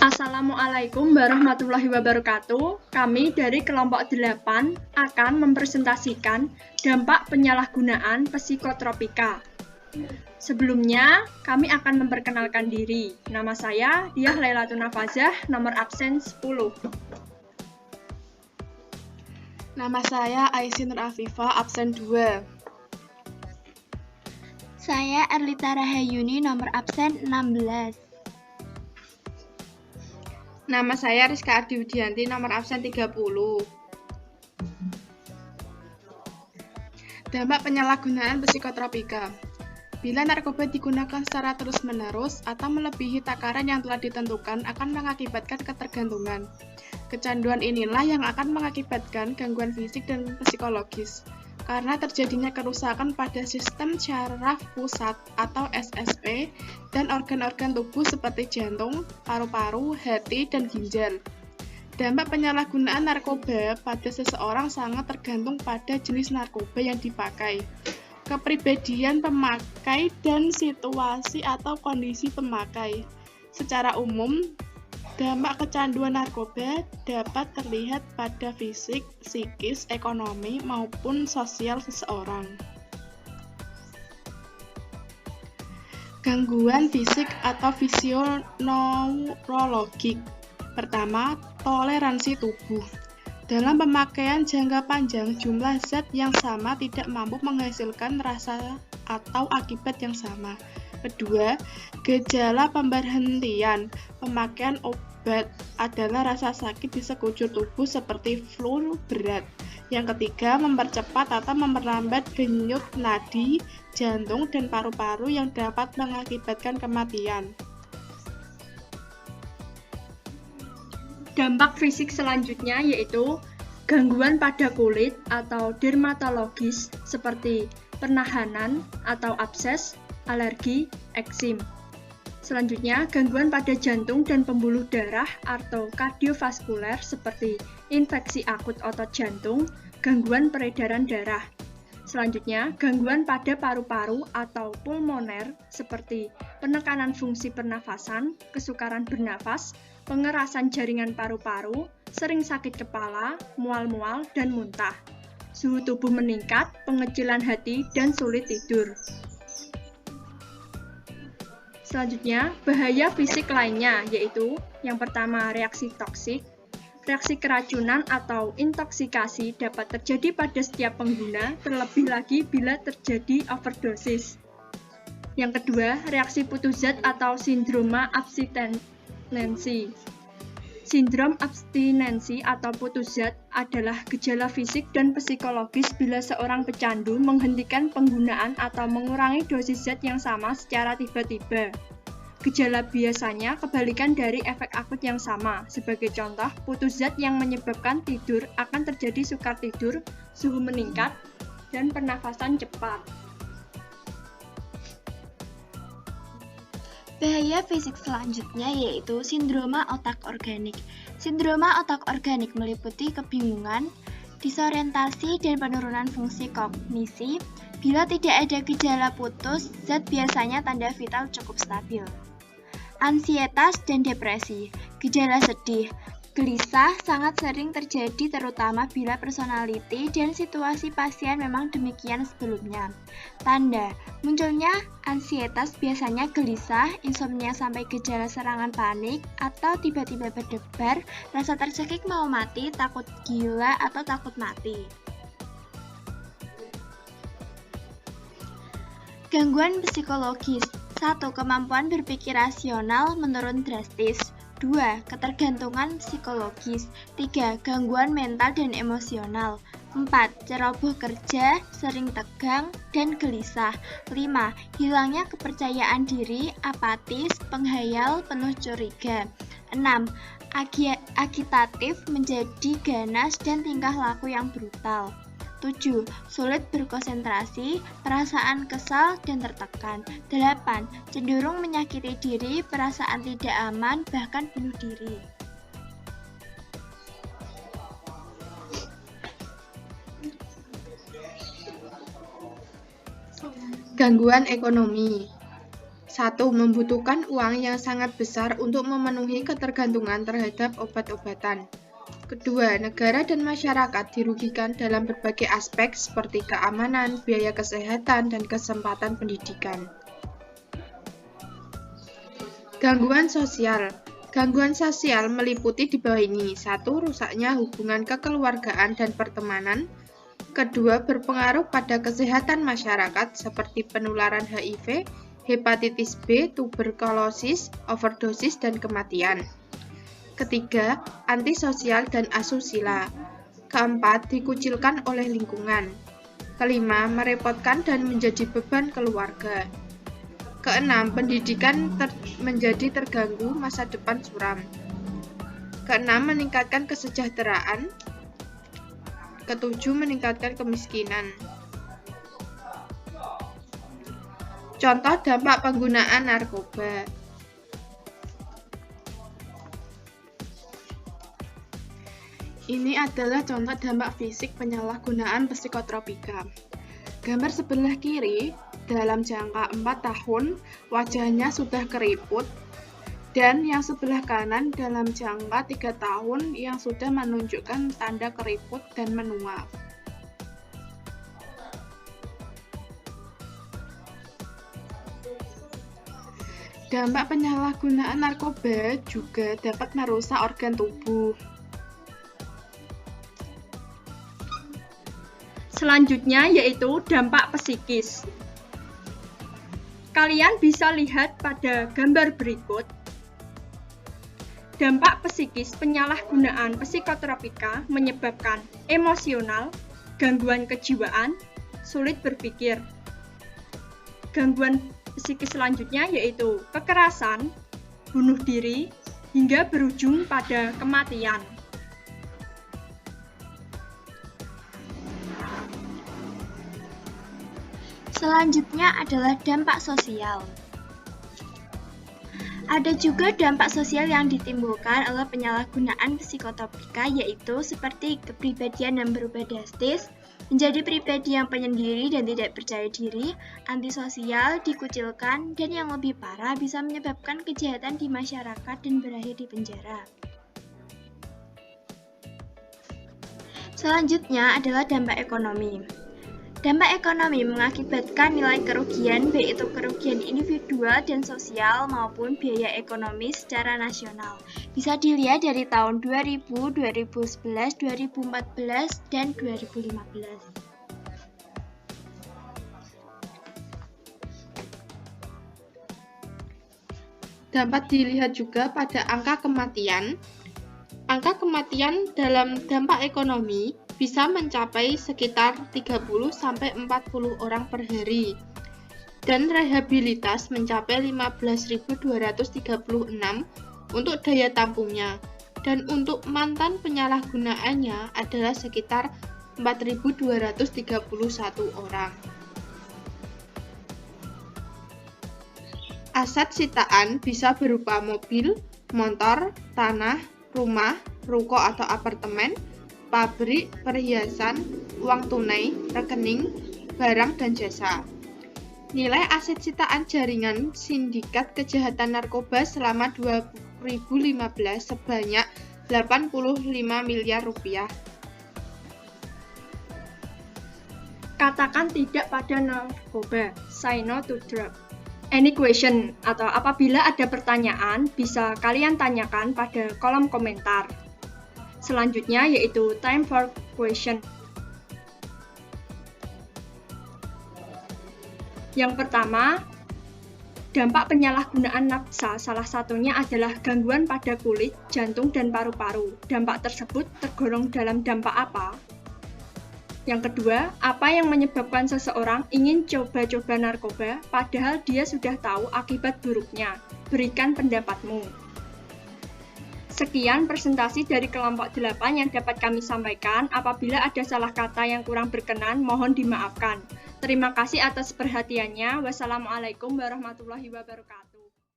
Assalamualaikum warahmatullahi wabarakatuh. Kami dari kelompok 8 akan mempresentasikan dampak penyalahgunaan psikotropika. Sebelumnya, kami akan memperkenalkan diri. Nama saya Diah Lailatun Nafazah, nomor absen 10. Nama saya Aisyah Nur Afifah, absen 2. Saya Erlita Rahayuni, nomor absen 16. Nama saya Rizka Ardi Widianti, nomor absen 30. Dampak penyalahgunaan psikotropika. Bila narkoba digunakan secara terus-menerus atau melebihi takaran yang telah ditentukan akan mengakibatkan ketergantungan. Kecanduan inilah yang akan mengakibatkan gangguan fisik dan psikologis, karena terjadinya kerusakan pada sistem syaraf pusat atau SSP dan organ-organ tubuh seperti jantung, paru-paru, hati, dan ginjal. Dampak penyalahgunaan narkoba pada seseorang sangat tergantung pada jenis narkoba yang dipakai, kepribadian pemakai, dan situasi atau kondisi pemakai. Secara umum, dampak kecanduan narkoba dapat terlihat pada fisik, psikis, ekonomi, maupun sosial seseorang. Gangguan fisik atau fisioneurologik. Pertama, toleransi tubuh. Dalam pemakaian jangka panjang, jumlah zat yang sama tidak mampu menghasilkan rasa atau akibat yang sama. Kedua, gejala pemberhentian. Pemakaian obat adalah rasa sakit di sekujur tubuh seperti flu berat. Yang ketiga, mempercepat atau memperlambat denyut nadi, jantung, dan paru-paru yang dapat mengakibatkan kematian. Dampak fisik selanjutnya yaitu gangguan pada kulit atau dermatologis seperti penahanan atau abses, alergi, eksim. Selanjutnya, gangguan pada jantung dan pembuluh darah atau kardiovaskuler seperti infeksi akut otot jantung, gangguan peredaran darah. Selanjutnya, gangguan pada paru-paru atau pulmoner seperti penekanan fungsi pernafasan, kesukaran bernafas, pengerasan jaringan paru-paru, sering sakit kepala, mual-mual, dan muntah. Suhu tubuh meningkat, pengecilan hati, dan sulit tidur. Selanjutnya, bahaya fisik lainnya yaitu yang pertama reaksi toksik. Reaksi keracunan atau intoksikasi dapat terjadi pada setiap pengguna, terlebih lagi bila terjadi overdosis. Yang kedua, reaksi putus zat atau sindroma abstinensi. Sindrom abstinensi atau putus zat adalah gejala fisik dan psikologis bila seorang pecandu menghentikan penggunaan atau mengurangi dosis zat yang sama secara tiba-tiba. Gejala biasanya kebalikan dari efek akut yang sama. Sebagai contoh, putus zat yang menyebabkan tidur akan terjadi sukar tidur, suhu meningkat, dan pernafasan cepat. Bahaya fisik selanjutnya yaitu sindroma otak organik. Sindroma otak organik meliputi kebingungan, disorientasi, dan penurunan fungsi kognisi. Bila tidak ada gejala putus zat, biasanya tanda vital cukup stabil. Ansietas dan depresi. Gejala sedih, gelisah sangat sering terjadi terutama bila personality dan situasi pasien memang demikian sebelumnya. Tanda munculnya ansietas biasanya gelisah, insomnia sampai gejala serangan panik, atau tiba-tiba berdebar, rasa tercekik mau mati, takut gila, atau takut mati. Gangguan psikologis. 1. Kemampuan berpikir rasional menurun drastis. 2. Ketergantungan psikologis. 3. Gangguan mental dan emosional. 4. Ceroboh kerja, sering tegang, dan gelisah. 5. Hilangnya kepercayaan diri, apatis, penghayal, penuh curiga. 6. Agitatif, menjadi ganas, dan tingkah laku yang brutal. 7. Sulit berkonsentrasi, perasaan kesal dan tertekan. 8. Cenderung menyakiti diri, perasaan tidak aman, bahkan bunuh diri. Gangguan ekonomi. 1. Membutuhkan uang yang sangat besar untuk memenuhi ketergantungan terhadap obat-obatan. Kedua, negara dan masyarakat dirugikan dalam berbagai aspek seperti keamanan, biaya kesehatan, dan kesempatan pendidikan. Gangguan sosial. Gangguan sosial meliputi di bawah ini. 1. Rusaknya hubungan kekeluargaan dan pertemanan. Kedua, berpengaruh pada kesehatan masyarakat seperti penularan HIV, hepatitis B, tuberkulosis, overdosis, dan kematian. Ketiga, antisosial dan asusila. Keempat, dikucilkan oleh lingkungan. Kelima, merepotkan dan menjadi beban keluarga. Keenam, pendidikan menjadi terganggu, masa depan suram. Keenam, meningkatkan kesejahteraan. Ketujuh, meningkatkan kemiskinan. Contoh dampak penggunaan narkoba. Ini adalah contoh dampak fisik penyalahgunaan psikotropika. Gambar sebelah kiri, dalam jangka 4 tahun, wajahnya sudah keriput, dan yang sebelah kanan dalam jangka 3 tahun yang sudah menunjukkan tanda keriput dan menua. Dampak penyalahgunaan narkoba juga dapat merusak organ tubuh. Selanjutnya yaitu dampak psikis. Kalian bisa lihat pada gambar berikut. Dampak psikis penyalahgunaan psikotropika menyebabkan emosional, gangguan kejiwaan, sulit berpikir. Gangguan psikis selanjutnya yaitu kekerasan, bunuh diri, hingga berujung pada kematian. Selanjutnya adalah dampak sosial. Ada juga dampak sosial yang ditimbulkan oleh penyalahgunaan psikotropika, yaitu seperti kepribadian yang berubah drastis, menjadi pribadi yang penyendiri dan tidak percaya diri, antisosial, dikucilkan, dan yang lebih parah bisa menyebabkan kejahatan di masyarakat dan berakhir di penjara. Selanjutnya adalah dampak ekonomi. Dampak ekonomi mengakibatkan nilai kerugian, baik itu kerugian individual dan sosial maupun biaya ekonomi secara nasional. Bisa dilihat dari tahun 2000, 2011, 2014, dan 2015. Dapat dilihat juga pada angka kematian. Angka kematian dalam dampak ekonomi bisa mencapai sekitar 30-40 orang per hari, dan rehabilitas mencapai 15.236 untuk daya tampungnya, dan untuk mantan penyalahgunaannya adalah sekitar 4.231 orang. Aset sitaan bisa berupa mobil, motor, tanah, rumah, ruko atau apartemen, pabrik, perhiasan, uang tunai, rekening, barang, dan jasa. Nilai aset sitaan jaringan sindikat kejahatan narkoba selama 2015 sebanyak 85 miliar rupiah. Katakan tidak pada narkoba. Say no to drug. Any question atau apabila ada pertanyaan bisa kalian tanyakan pada kolom komentar. Selanjutnya yaitu time for question. Yang pertama, dampak penyalahgunaan nafsa salah satunya adalah gangguan pada kulit, jantung, dan paru-paru. Dampak tersebut tergolong dalam dampak apa? Yang kedua, apa yang menyebabkan seseorang ingin coba-coba narkoba padahal dia sudah tahu akibat buruknya? Berikan pendapatmu. Sekian presentasi dari kelompok 8 yang dapat kami sampaikan. Apabila ada salah kata yang kurang berkenan, mohon dimaafkan. Terima kasih atas perhatiannya. Wassalamualaikum warahmatullahi wabarakatuh.